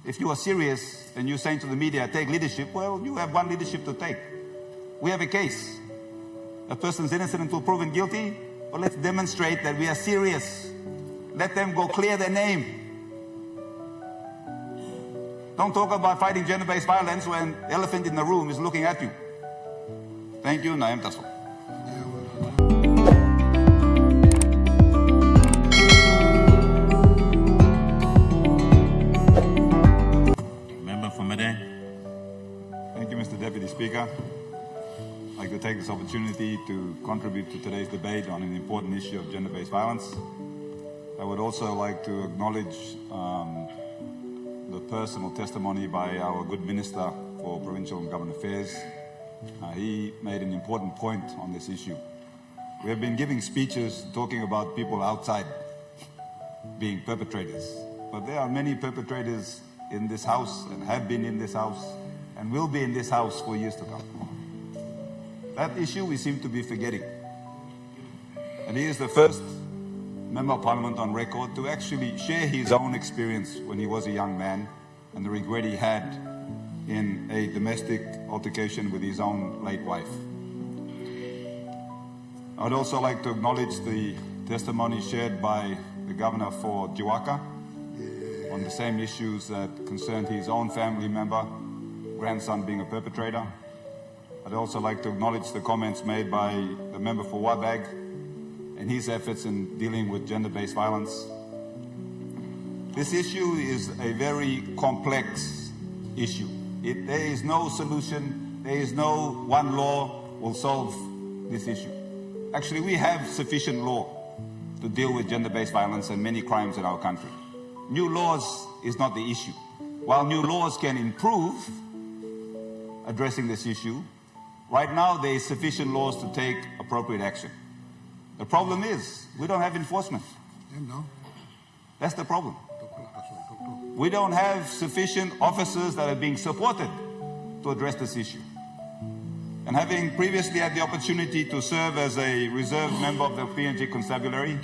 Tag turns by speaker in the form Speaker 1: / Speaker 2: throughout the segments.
Speaker 1: If you are serious and you're saying to the media, take leadership, well, you have one leadership to take. We have a case. A person's innocent until proven guilty. Well, let's demonstrate that we are serious. Let them go clear their name. Don't talk about fighting gender-based violence when the elephant in the room is looking at you. Thank you, Naim Tasfo.
Speaker 2: Member for Madang.
Speaker 1: Thank you, Mr. Deputy Speaker. I'd like to take this opportunity to contribute to today's debate on an important issue of gender-based violence. I would also like to acknowledge the personal testimony by our good Minister for Provincial and Government Affairs. He made an important point on this issue. We have been giving speeches talking about people outside being perpetrators, but there are many perpetrators in this House and have been in this House and will be in this House for years to come. That issue we seem to be forgetting. And he is the first Member of Parliament on record to actually share his own experience when he was a young man and the regret he had in a domestic altercation with his own late wife. I'd also like to acknowledge the testimony shared by the Governor for Jiwaka on the same issues that concerned his own family member, grandson being a perpetrator. I'd also like to acknowledge the comments made by the member for Wabag and his efforts in dealing with gender-based violence. This issue is a very complex issue. There is no solution, there is no one law will solve this issue. Actually, we have sufficient law to deal with gender-based violence and many crimes in our country. New laws is not the issue. While new laws can improve addressing this issue, right now there is sufficient laws to take appropriate action. The problem is, we don't have enforcement. That's the problem. We don't have sufficient officers that are being supported to address this issue. And having previously had the opportunity to serve as a reserve member of the PNG Constabulary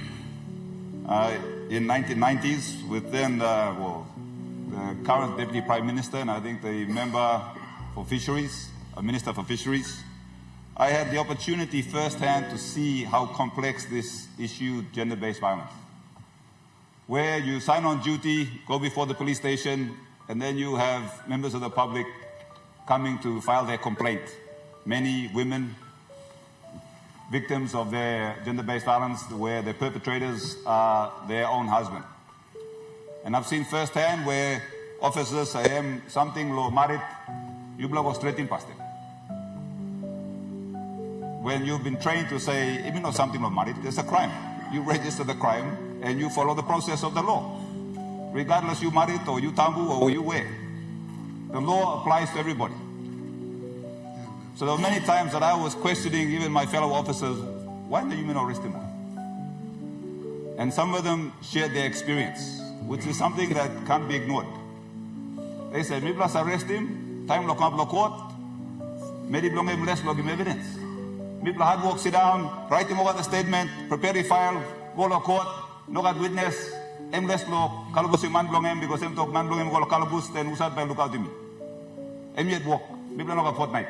Speaker 1: in 1990s with then the current Deputy Prime Minister and I think the member for Fisheries, Minister for Fisheries, I had the opportunity firsthand to see how complex this issue, gender-based violence, where you sign on duty, go before the police station, and then you have members of the public coming to file their complaint. Many women, victims of their gender-based violence, where the perpetrators are their own husband. And I've seen firsthand where officers say, something lo marit, you blow straight in past them. When you've been trained to say, even though something lo marit, there's a crime. You register the crime and you follow the process of the law. Regardless you marit or you tambu or you wear. The law applies to everybody. So there were many times that I was questioning even my fellow officers, why do you mean arrest him? And some of them shared their experience, which is something that can't be ignored. They said, me plus arrest him, time lo come court, maybe belong him less log him evidence. Me plus hard work, sit down, write him over the statement, prepare the file, go to court, no got witness, em less lo kalabus man belong him because em talk man belong him go to kalabus, then usad by look out to me. Em yet walk, me belong a fortnight.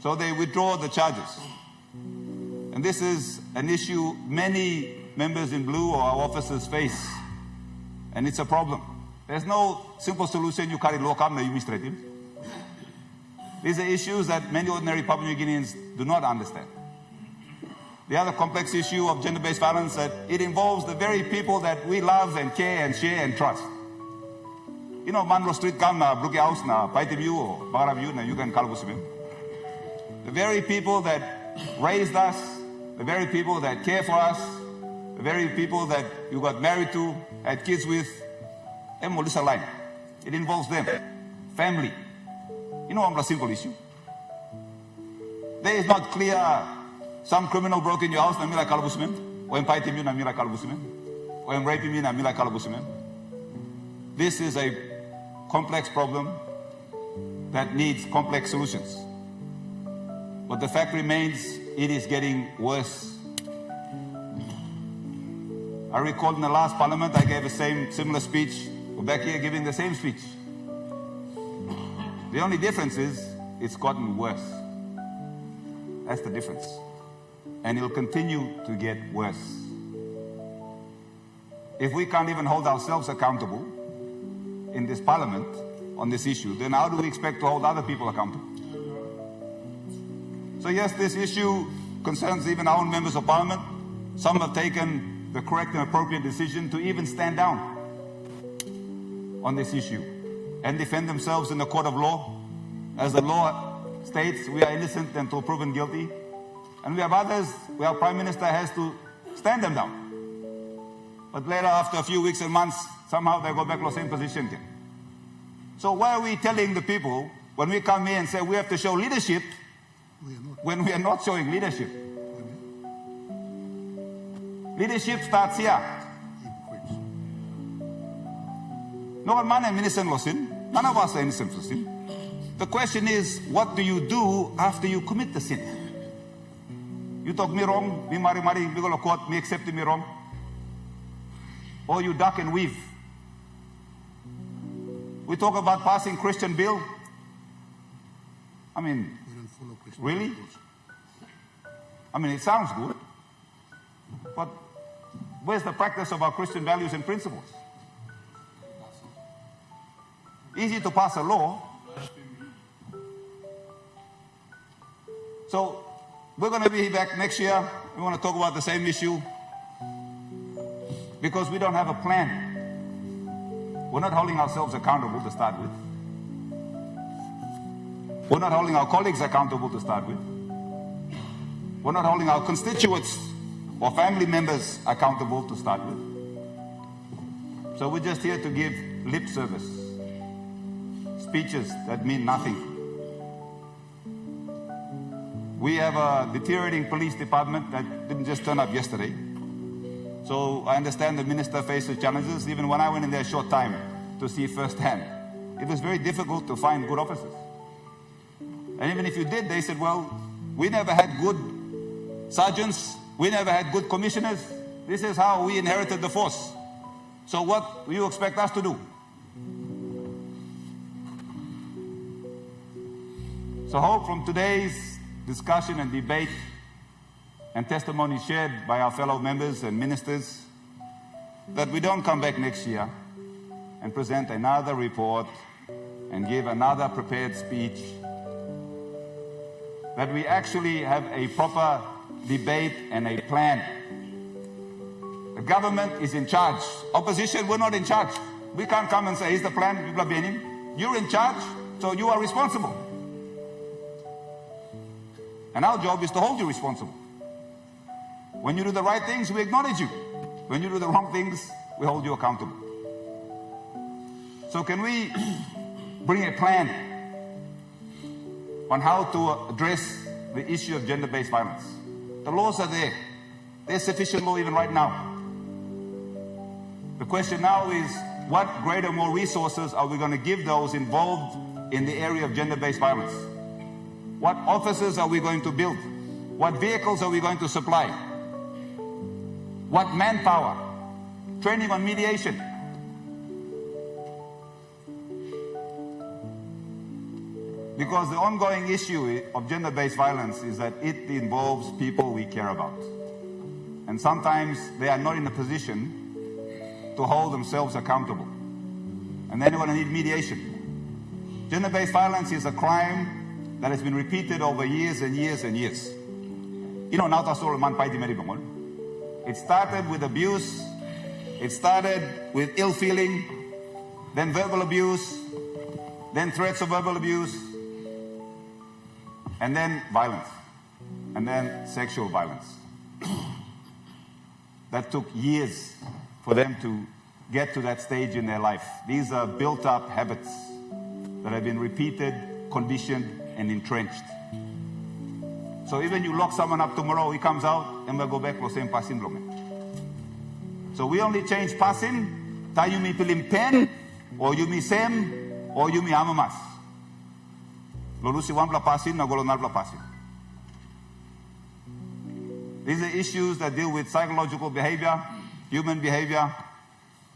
Speaker 1: So they withdraw the charges. And this is an issue many members in blue or our officers face. And it's a problem. There's no simple solution, you carry law, come administrative. These are issues that many ordinary Papua New Guineans do not understand. The other complex issue of gender-based violence, that it involves the very people that we love and care and share and trust. You know, Manro Street come na Brookie House na Paitim you or Barav you na you can kalabusibim. The very people that raised us, the very people that care for us, the very people that you got married to, had kids with, line. It involves them, family. You know, a simple issue. There is not clear, some criminal broke in your house, namila kalabusmen, or empaitim you namila kalabusmen, or raping you namila kalabusmen. This is a complex problem that needs complex solutions. But the fact remains, it is getting worse. I recall in the last parliament, I gave a similar speech We're back here giving the same speech. The only difference is it's gotten worse. That's the difference. And it'll continue to get worse. If we can't even hold ourselves accountable in this parliament on this issue, then how do we expect to hold other people accountable? So yes, this issue concerns even our own members of parliament. Some have taken the correct and appropriate decision to even stand down on this issue and defend themselves in the court of law. As the law states, we are innocent until proven guilty. And we have others where our Prime Minister has to stand them down. But later, after a few weeks and months, somehow they go back to the same position again. So why are we telling the people when we come here and say we have to show leadership when we are not showing leadership? Leadership starts here. No one man innocent losin. None of us are innocent for sin. The question is, what do you do after you commit the sin? You talk me wrong, me mari, me go to court, me accept me wrong. Or you duck and weave. We talk about passing Christian bill. I mean, really? I mean, it sounds good. But where's the practice of our Christian values and principles? Easy to pass a law. So we're going to be back next year. We want to talk about the same issue because we don't have a plan. We're not holding ourselves accountable to start with. We're not holding our colleagues accountable to start with. We're not holding our constituents or family members accountable to start with. So we're just here to give lip service, speeches that mean nothing. We have a deteriorating police department that didn't just turn up yesterday. So I understand the minister faces challenges. Even when I went in there a short time to see firsthand, it was very difficult to find good officers. And even if you did, they said, well, we never had good sergeants. We never had good commissioners. This is how we inherited the force. So what do you expect us to do? So I hope from today's discussion and debate and testimony shared by our fellow members and ministers that we don't come back next year and present another report and give another prepared speech, that we actually have a proper debate and a plan. The government is in charge. Opposition, we're not in charge. We can't come and say, here's the plan, people are being. You're in charge, so you are responsible. And our job is to hold you responsible. When you do the right things, we acknowledge you. When you do the wrong things, we hold you accountable. So can we bring a plan on how to address the issue of gender-based violence? The laws are there. There's sufficient law even right now. The question now is, what greater, more resources are we going to give those involved in the area of gender-based violence? What offices are we going to build? What vehicles are we going to supply? What manpower? Training on mediation. Because the ongoing issue of gender-based violence is that it involves people we care about. And sometimes they are not in a position to hold themselves accountable. And then you're going to need mediation. Gender-based violence is a crime that has been repeated over years and years and years. You know, it started with abuse, it started with ill feeling, then verbal abuse, then threats of verbal abuse, and then violence, and then sexual violence. That took years for them to get to that stage in their life. These are built-up habits that have been repeated, conditioned, and entrenched. So even you lock someone up tomorrow, he comes out and we'll go back to the same passing. So we only change passing, ta you mi pilim pen, or you mi sem, or you mi amamas. Lolusi wan pla passing, na golonal pla passing. These are issues that deal with psychological behavior, human behavior,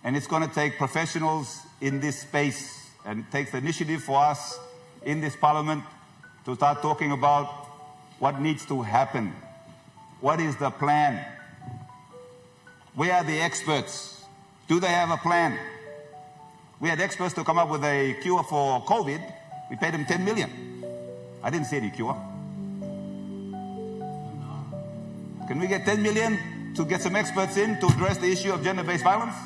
Speaker 1: and it's going to take professionals in this space and takes the initiative for us in this parliament to start talking about what needs to happen. What is the plan? Where are the experts? Do they have a plan? We had experts to come up with a cure for COVID. We paid them 10 million. I didn't see any cure. Can we get 10 million to get some experts in to address the issue of gender-based violence?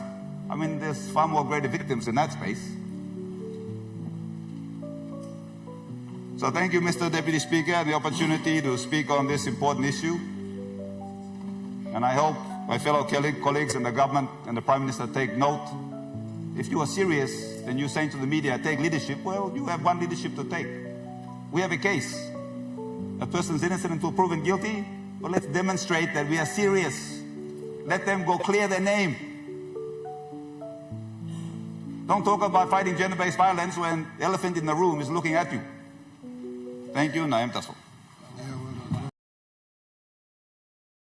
Speaker 1: I mean, there's far more greater victims in that space. So thank you, Mr. Deputy Speaker, and the opportunity to speak on this important issue. And I hope my fellow colleagues in the government and the Prime Minister take note. If you are serious and you're saying to the media, take leadership, well, you have one leadership to take. We have a case. A person's innocent until proven guilty. Well, let's demonstrate that we are serious. Let them go clear their name. Don't talk about fighting gender-based violence when the elephant in the room is looking at you. Thank you, and I am Tasso.